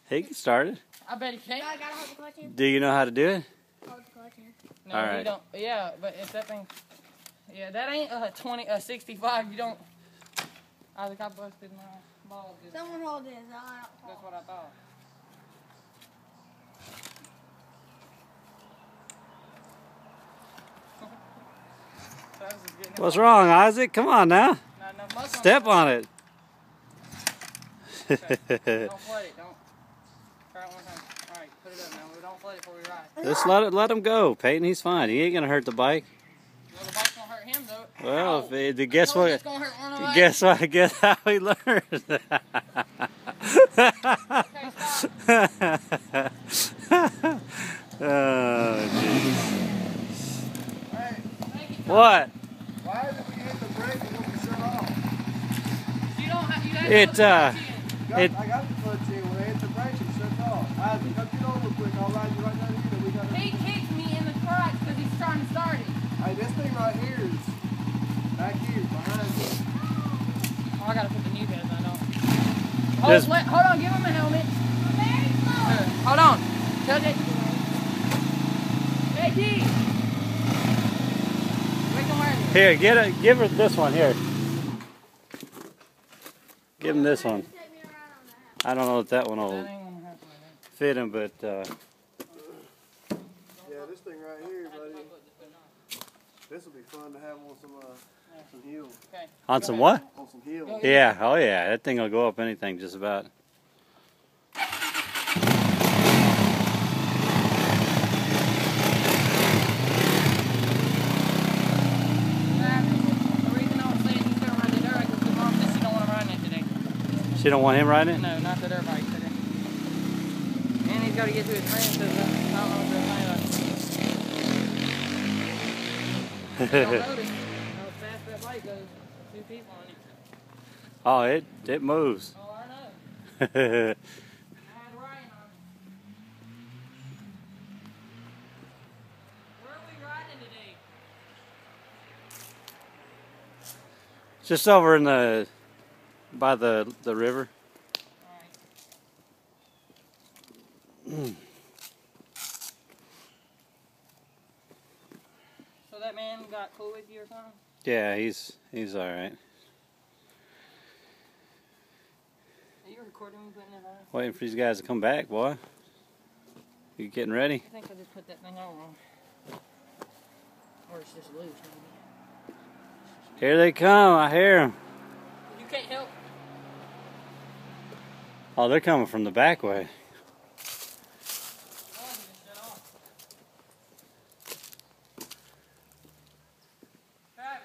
He can start it. I bet he can. I gotta hold the clutch in. Do you know how to do it? Hold the clutch in. No, All you right. don't. Yeah, but if that thing, yeah, that ain't 65. You don't. I think I busted my balls. Someone hold this. That's what I thought. What's wrong, Isaac? Come on now. Step on it. Okay. Don't flood it. Don't. Try it one time. All right, put it up now. We don't flood it before we ride. Just let him go, Peyton. He's fine. He ain't gonna hurt the bike. Well, the bike's gonna hurt him though. Well, Ow. guess what? It's gonna hurt one of us. Guess what? Guess how he learns. Okay, stop. Oh, jeez. Hey, What? why did we hit the brake and we shut off? You don't have. You have It, to I got the clutch in. When I hit the brakes, it shut off. Isaac, come get over quick. I'll ride you right down here. We got He kicked me in the crotch because he's trying to start it. Hey, this thing right here is back here behind me. Oh, I gotta put the new heads on. Just- Hold on, give him a helmet. Hold on. Tell it. Hey, G. We can wear this. Here, give her this one here. Give him this one. I don't know if that one will That ain't gonna happen. fit him, but Yeah, this thing right here, buddy. This will be fun to have on some heels. Okay. on some what? On some heels. Yeah, oh yeah, that thing will go up anything just about. The reason I was saying he's gonna ride the dirt bike is because Mom said she don't want to ride it today. She don't want him riding it? No, not the dirt bike today. And he's got to get to his friends because I don't know if they're playing. Don't notice how fast that bike goes. 2 people on it. Oh, it moves. Oh, I know. I had Ryan on. Where are we riding today? Just over in by the river. Alright. So that man got cool with you or something? Yeah, he's all right. Are you recording me putting it on? Waiting for these guys to come back, boy. You getting ready? I think I just put that thing on wrong. Or it's just loose, maybe. Here they come. I hear them. You can't help. Oh, they're coming from the back way. Travis,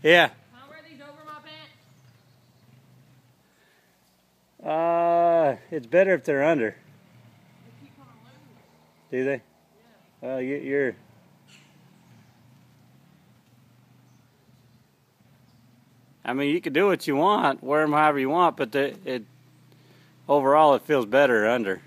Yeah. can I wear these over my pants? It's better if they're under. They keep coming loose. Do they? Yeah. Well, you're. I mean, you can do what you want, wear them however you want, but overall it feels better under.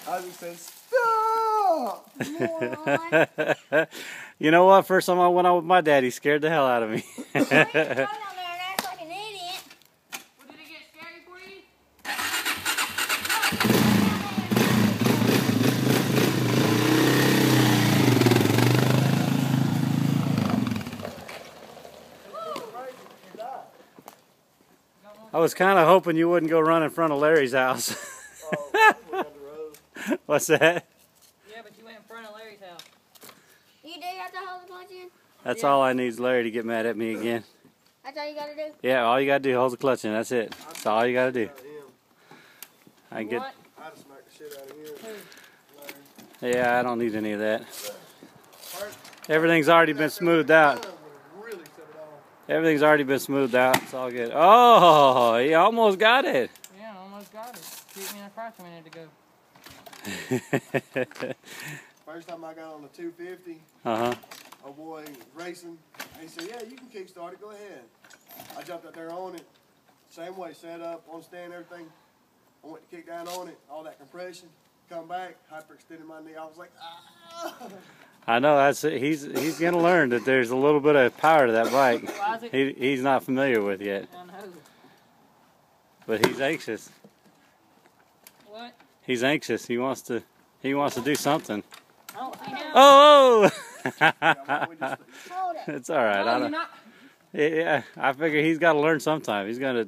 Isaac says, stop! Moron. You know what? First time I went out with my dad, he scared the hell out of me. Why are you going on there and act like an idiot? Well, did it get scary for you? I was kind of hoping you wouldn't go run in front of Larry's house. What's that? Yeah, but you went in front of Larry's house. You do have to hold the clutch in? That's Yeah. all I need is Larry to get mad at me again. That's all you gotta do? Yeah, all you gotta do, hold the clutch in. That's it. That's all you gotta do. I get. What? I'd smack the shit out of him. Who? Yeah, I don't need any of that. Everything's already been smoothed out. Really set it off. Everything's already been smoothed out. It's all good. Oh, he almost got it. Yeah, I almost got it. Keep me in a crotch a minute ago. First time I got on the 250, Uh-huh. a boy racing. He said, yeah, you can kickstart it, go ahead. I jumped out there on it, same way, set up, on stand, everything. I went to kick down on it, all that compression, come back, hyperextended my knee. I was like, ah! I know he's gonna learn that there's a little bit of power to that bike. He's not familiar with yet. I know. But he's anxious. What? He's anxious. He wants to do something. I don't see him. Oh! Hold it. It's all right. No, you're not. Yeah, I figure he's got to learn sometime. He's gonna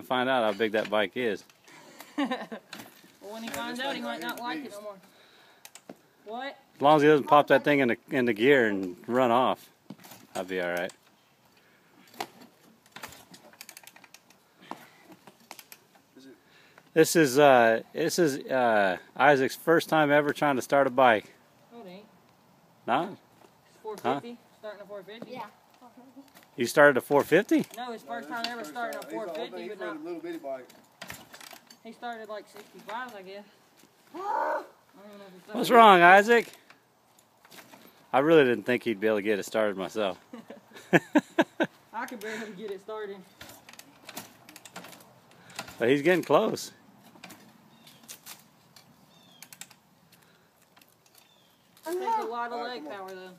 find out how big that bike is. Well, when he finds out, he might not like it no more. What? As long as he doesn't pop that thing in the gear and run off, I'll be all right. This is Isaac's first time ever trying to start a bike. No, it ain't. No? It's 450. Starting at 450. Yeah. You started a 450? No, his first time ever starting at 450, but not. Little bitty bike. He started like 65, I guess. I don't know if he started. What's wrong, Isaac? I really didn't think he'd be able to get it started myself. I could barely get it started. But he's getting close. Takes a lot of leg power, though.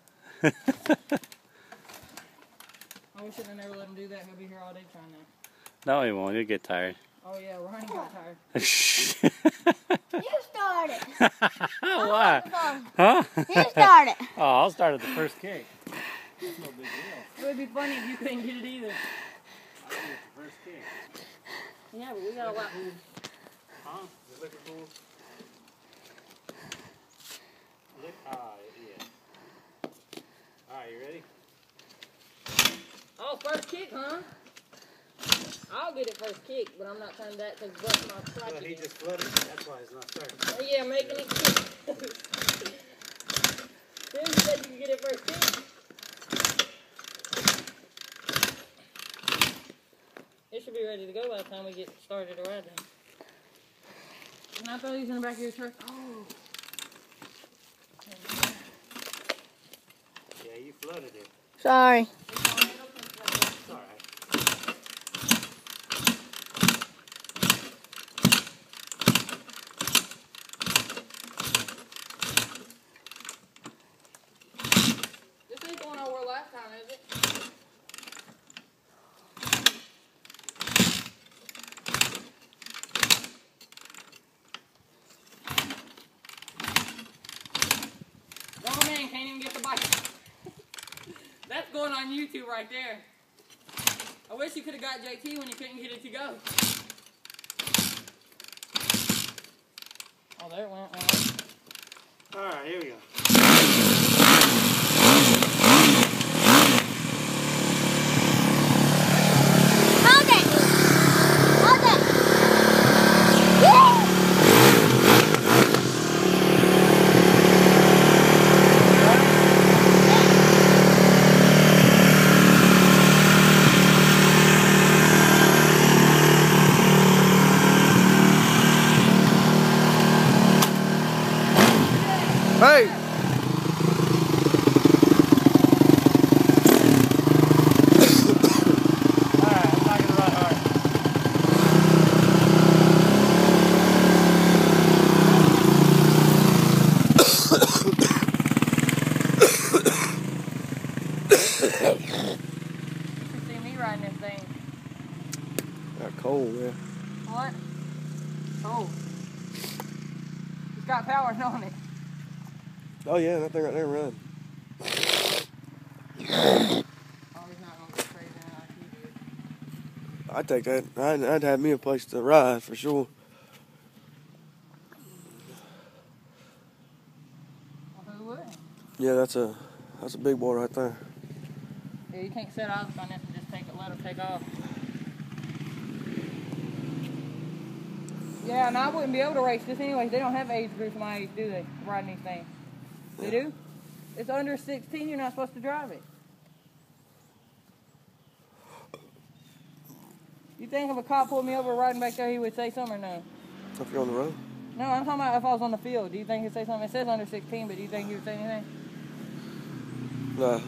We shouldn't have never let him do that. He'll be here all day trying that. No, he won't. He'll get tired. Oh, yeah, Ronnie got tired. You started. Why? Huh? Huh? You started. Oh, I'll start at the first kick. That's no big deal. It would be funny if you couldn't get it either. I'll get the first kick. Yeah, but we got a lot. Huh? The liquor pool? Yeah. Alright, you ready? Oh, first kick, huh? I'll get it first kick, but I'm not turning that because bust my crotch. Well, he just flooded it. That's why it's not starting. Oh, yeah, making it kick. Then you said you could get it first kick. It should be ready to go by the time we get started around then. And I thought he was in the back of your truck. Oh. Yeah, you flooded it. Sorry. It's alright. This ain't going over last time, is it? Oh man, can't even get the bike. That's going on YouTube right there. I wish you could have got JT when you couldn't get it to go. Oh, there it went. Alright, here we go. Hold it. Hold it. Yeah. Hey! Alright, I'm not gonna run hard. You should see me riding this thing. Got cold, man. What? Oh. It's got power on it. Oh yeah, that thing right there run. Oh, he's not going to go crazy like he did. I'd take that. I'd have me a place to ride for sure. Well, who wouldn't? Yeah, that's a big boy right there. Yeah, you can't set eyes on this and just let him take off. Yeah, and I wouldn't be able to race this anyways. They don't have age groups my age, do they? Riding these things. They do? It's under 16, you're not supposed to drive it. You think if a cop pulled me over riding back there, he would say something or no? If you're on the road. No, I'm talking about if I was on the field. Do you think he'd say something? It says under 16, but do you think he would say anything? No.